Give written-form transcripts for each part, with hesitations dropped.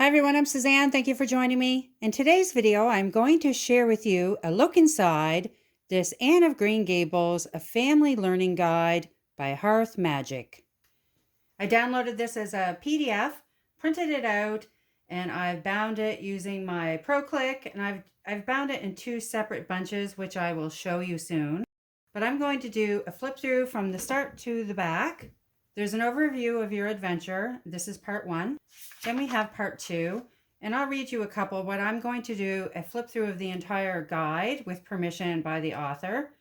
Hi everyone, I'm Suzanne. Thank you for joining me. In today's video, I'm going to share with you a look inside this Anne of Green Gables, a family learning guide by Hearth Magic. I downloaded this as a PDF, printed it out, and I've bound it using my ProClick, and I've bound it in two separate bunches, which I will show you soon. But I'm going to do a flip through from the start to the back. There's an overview of your adventure. This is part 1. Then we have part 2, and I'll read you a couple. What I'm going to do, a flip through of the entire guide with permission by the author.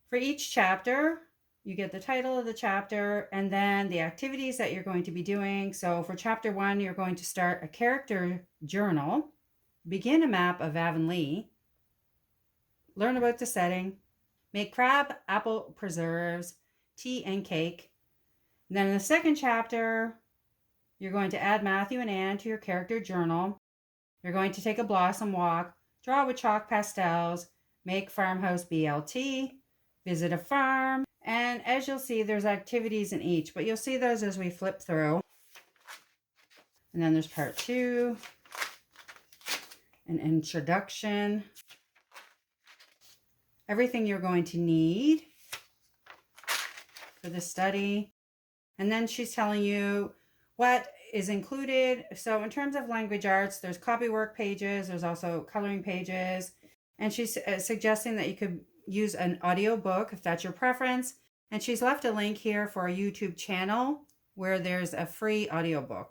For each chapter, you get the title of the chapter and then the activities that you're going to be doing. So for chapter 1, you're going to start a character journal, begin a map of Avonlea, learn about the setting, make crab apple preserves, tea and cake. And then in the second chapter, you're going to add Matthew and Anne to your character journal. You're going to take a blossom walk, draw with chalk pastels, make farmhouse BLT, visit a farm, and as you'll see, there's activities in each, but you'll see those as we flip through. And then there's part 2, an introduction, everything you're going to need for the study. And then she's telling you what is included. So in terms of language arts, there's copywork pages, there's also coloring pages, and she's suggesting that you could use an audio book if that's your preference. And she's left a link here for a YouTube channel where there's a free audiobook.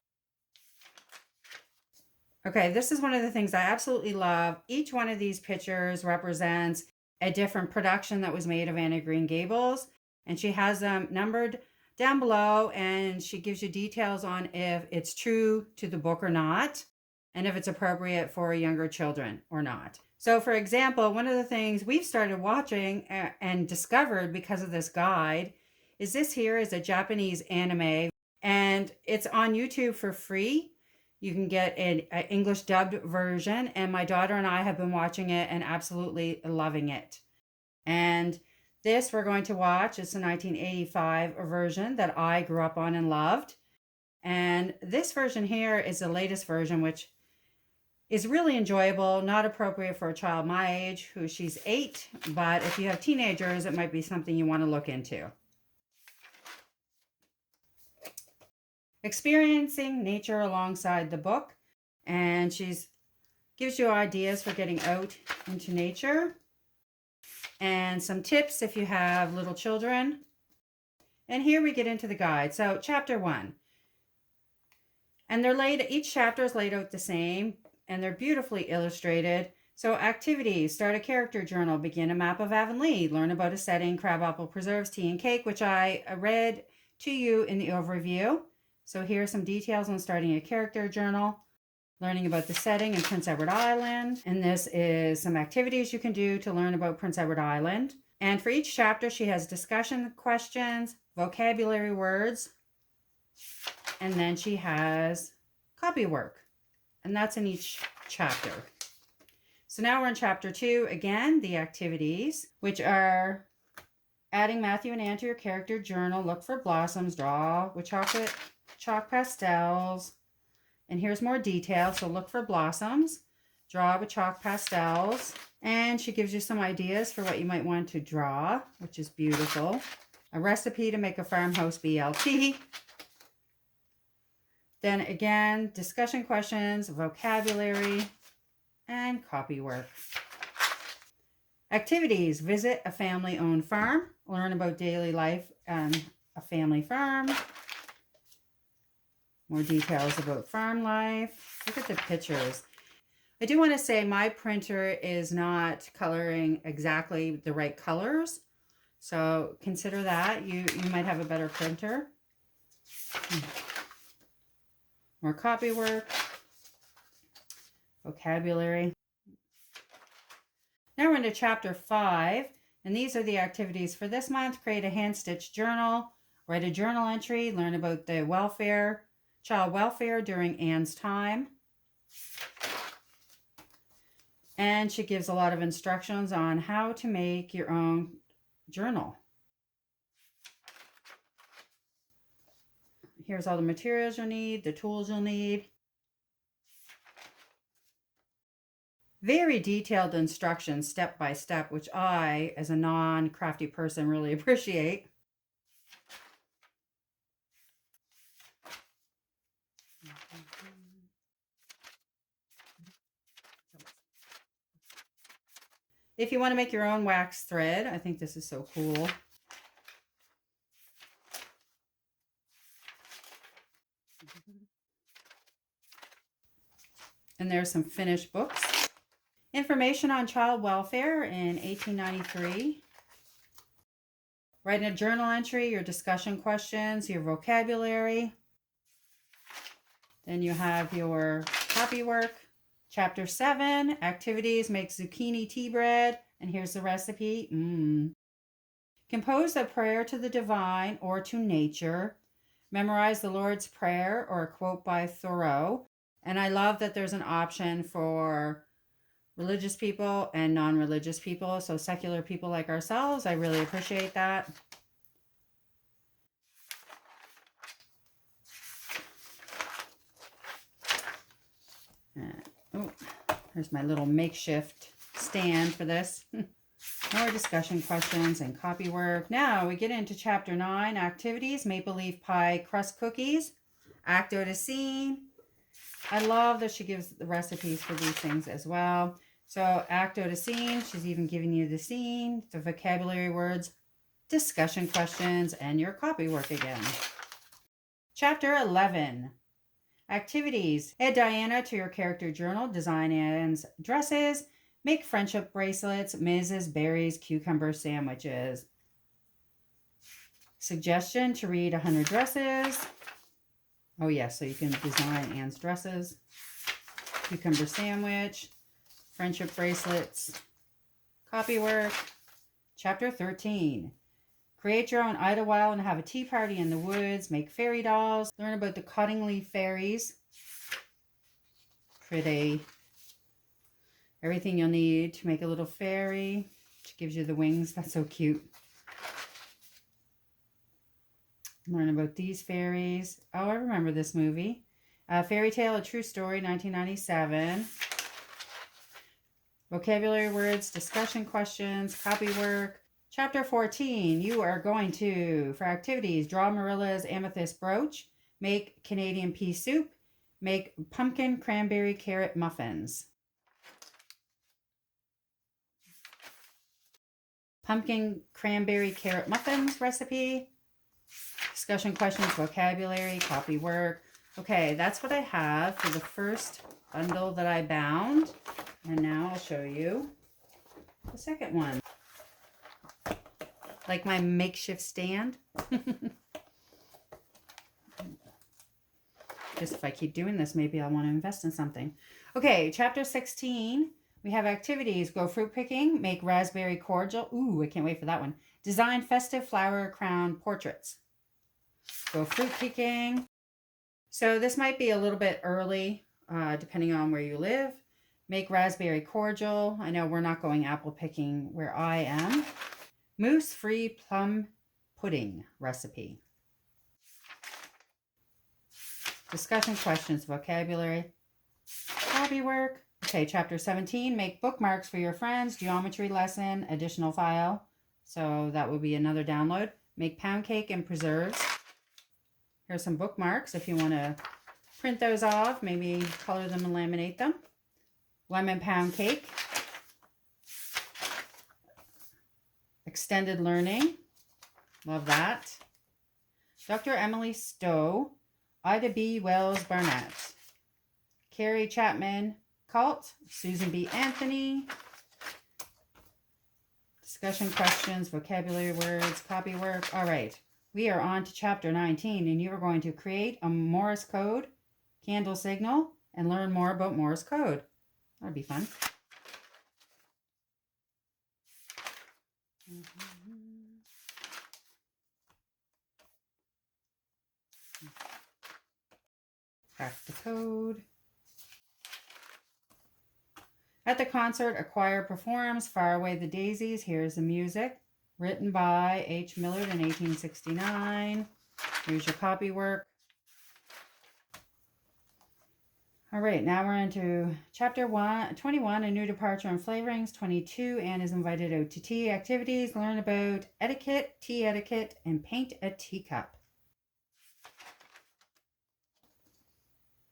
Okay, this is one of the things I absolutely love. Each one of these pictures represents a different production that was made of Anne of Green Gables, and she has them numbered down below, and she gives you details on if it's true to the book or not, and if it's appropriate for younger children or not. So for example, one of the things we've started watching and discovered because of this guide is this here is a Japanese anime, and it's on YouTube for free. You can get an English dubbed version, and my daughter and I have been watching it and absolutely loving it. And this we're going to watch. It's a 1985 version that I grew up on and loved. And this version here is the latest version, which is really enjoyable, not appropriate for a child my age, who she's 8, but if you have teenagers, it might be something you want to look into. Experiencing nature alongside the book, and she's gives you ideas for getting out into nature and some tips if you have little children. And here we get into the guide. So chapter 1, and each chapter is laid out the same, and they're beautifully illustrated. So activities: start a character journal, begin a map of Avonlea, learn about a setting, crabapple preserves, tea and cake, which I read to you in the overview. So here are some details on starting a character journal, learning about the setting in Prince Edward Island. And this is some activities you can do to learn about Prince Edward Island. And for each chapter, she has discussion questions, vocabulary words, and then she has copy work. And that's in each chapter. So now we're in chapter 2. Again, the activities, which are adding Matthew and Anne to your character journal, look for blossoms, draw with chalk pastels. And here's more detail. So look for blossoms, draw with chalk pastels. And she gives you some ideas for what you might want to draw, which is beautiful. A recipe to make a farmhouse BLT. Then again, discussion questions, vocabulary, and copy work. Activities: visit a family-owned farm, learn about daily life on a family farm. More details about farm life. Look at the pictures. I do want to say my printer is not coloring exactly the right colors, so consider that. You might have a better printer. More copy work, vocabulary. Now we're into chapter 5, and these are the activities for this month. Create a hand-stitched journal, write a journal entry, learn about the child welfare during Anne's time. And she gives a lot of instructions on how to make your own journal. Here's all the materials you'll need, the tools you'll need. Very detailed instructions step by step, which I, as a non-crafty person, really appreciate. If you want to make your own wax thread, I think this is so cool. And there's some finished books. Information on child welfare in 1893. Write a journal entry, your discussion questions, your vocabulary. Then you have your copy work. Chapter 7, activities, make zucchini tea bread. And here's the recipe. Compose a prayer to the divine or to nature. Memorize the Lord's Prayer or a quote by Thoreau. And I love that there's an option for religious people and non-religious people. So secular people like ourselves, I really appreciate that. Oh, there's my little makeshift stand for this. More discussion questions and copy work. Now we get into chapter 9, activities, maple leaf pie crust cookies, act out a scene. I love that she gives the recipes for these things as well. So act out a scene. She's even giving you the scene, the vocabulary words, discussion questions, and your copy work again. Chapter 11. Activities. Add Diana to your character journal. Design Anne's dresses. Make friendship bracelets. Mrs. Berry's cucumber sandwiches. Suggestion to read 100 dresses. Oh yes, so you can design Anne's dresses. Cucumber sandwich. Friendship bracelets. Copy work. Chapter 13. Create your own Idlewild and have a tea party in the woods. Make fairy dolls. Learn about the Cottingley fairies. Pretty. Everything you'll need to make a little fairy. She gives you the wings. That's so cute. Learn about these fairies. Oh, I remember this movie. Fairy Tale, A True Story, 1997. Vocabulary words, discussion questions, copy work. Chapter 14, you are going to, for activities, draw Marilla's amethyst brooch, make Canadian pea soup, make pumpkin cranberry carrot muffins. Pumpkin cranberry carrot muffins recipe. Discussion questions, vocabulary, copy work. Okay, that's what I have for the first bundle that I bound. And now I'll show you the second one. Like my makeshift stand. Just if I keep doing this, maybe I want to invest in something. Okay, chapter 16. We have activities. Go fruit picking. Make raspberry cordial. Ooh, I can't wait for that one. Design festive flower crown portraits. Go fruit picking. So this might be a little bit early, depending on where you live. Make raspberry cordial. I know we're not going apple picking where I am. Mousse-free plum pudding recipe. Discussion questions, vocabulary, hobby work. Okay, chapter 17, make bookmarks for your friends, geometry lesson, additional file. So that will be another download. Make pound cake and preserves. Here's some bookmarks if you want to print those off, maybe color them and laminate them. Lemon pound cake. Extended learning. Love that. Dr. Emily Stowe. Ida B. Wells Barnett. Carrie Chapman Cult. Susan B. Anthony. Discussion questions, vocabulary words, copy work. All right. We are on to chapter 19, and you are going to create a Morse code, candle signal, and learn more about Morse code. That'd be fun. Crack the code. At the concert, a choir performs Far Away the Daisies. Here's the music. Written by H. Millard in 1869. Here's your copy work. All right, now we're into chapter 21, a new departure and flavorings. 22, Anne is invited out to tea activities. Learn about etiquette, tea etiquette, and paint a teacup.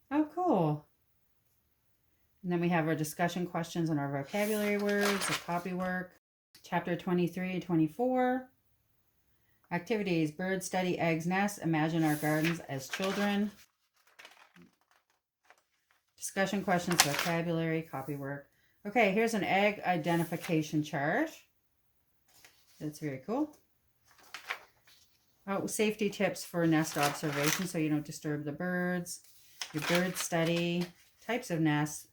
Oh, cool. And then we have our discussion questions and our vocabulary words, the copy work. Chapter 23 and 24. Activities, birds study eggs, nests, imagine our gardens as children. Discussion questions, vocabulary, copy work. Okay, here's an egg identification chart. That's very cool. Oh, safety tips for nest observation so you don't disturb the birds. Your bird study, types of nests.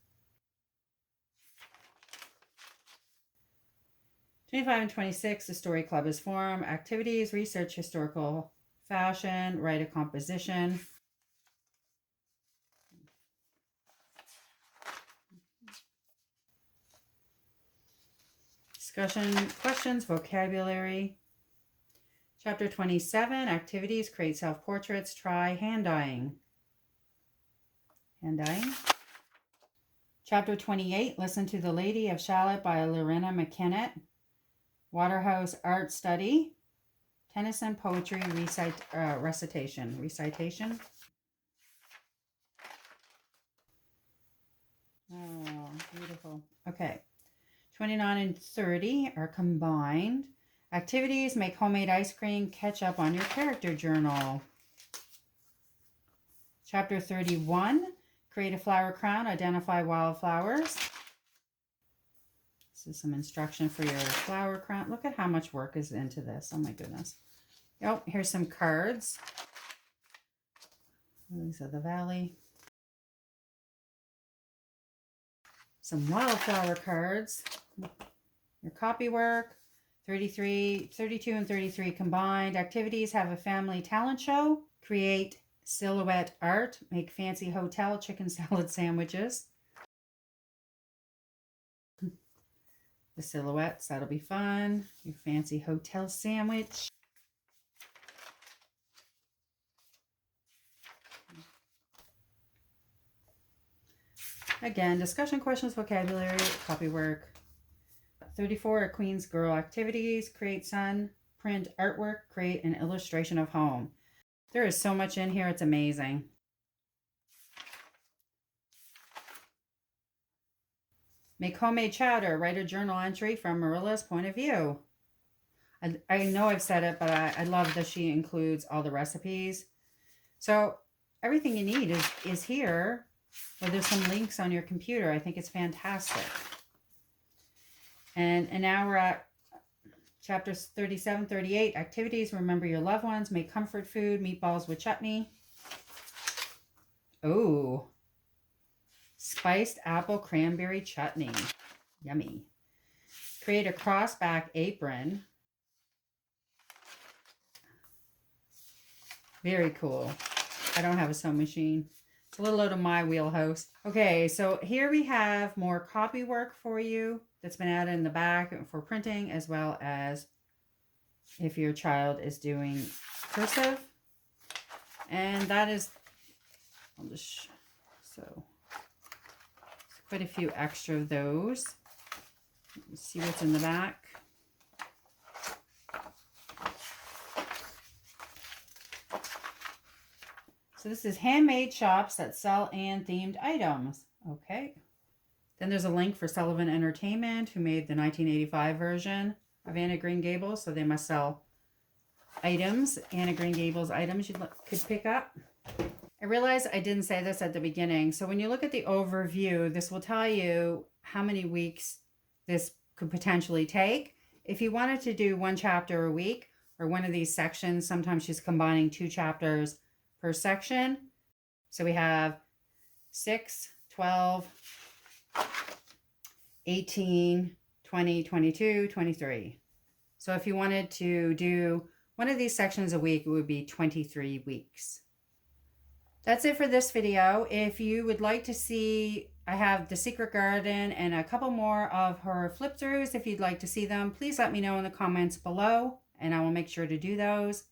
25 and 26, the story club is formed. Activities, research historical fashion, write a composition. Discussion, questions, vocabulary. Chapter 27, activities, create self-portraits, try hand dyeing. Hand dyeing. Chapter 28, listen to The Lady of Shalott by Lorena McKennett. Waterhouse art study. Tennyson poetry recitation. Oh, beautiful. Okay. 29 and 30 are combined. Activities, make homemade ice cream, catch up on your character journal. Chapter 31, create a flower crown, identify wildflowers. This is some instruction for your flower crown. Look at how much work is into this. Oh my goodness. Oh, here's some cards. Lilies of the Valley. Some wildflower cards. Your copy work. 32 and 33 combined. Activities, have a family talent show. Create silhouette art. Make fancy hotel chicken salad sandwiches. The silhouettes, that'll be fun. Your fancy hotel sandwich. Again, discussion questions, vocabulary, copy work. 34 are Queen's Girl activities. Create sun, print artwork, create an illustration of home. There is so much in here, it's amazing. Make homemade chowder. Write a journal entry from Marilla's point of view. I know I've said it, but I love that she includes all the recipes. So everything you need is here, or there's some links on your computer. I think it's fantastic. And now we're at chapters 37, 38. Activities, remember your loved ones. Make comfort food, meatballs with chutney. Oh, spiced apple cranberry chutney. Yummy. Create a crossback apron. Very cool. I don't have a sewing machine. It's a little out of my wheelhouse. Okay, so here we have more copy work for you that's been added in the back for printing, as well as if your child is doing cursive. And that is, so quite a few extra of those. Let's see what's in the back. So this is handmade shops that sell Anne themed items. Okay. Then there's a link for Sullivan Entertainment, who made the 1985 version of Anne of Green Gables. So they must sell items, Anne of Green Gables items you could pick up. I realize I didn't say this at the beginning. So when you look at the overview, this will tell you how many weeks this could potentially take. If you wanted to do one chapter a week or one of these sections, sometimes she's combining 2 chapters per section. So we have 6, 12, 18, 20, 22, 23. So if you wanted to do one of these sections a week, it would be 23 weeks. That's it for this video. If you would like to see, I have The Secret Garden and a couple more of her flip throughs. If you'd like to see them, please let me know in the comments below and I will make sure to do those.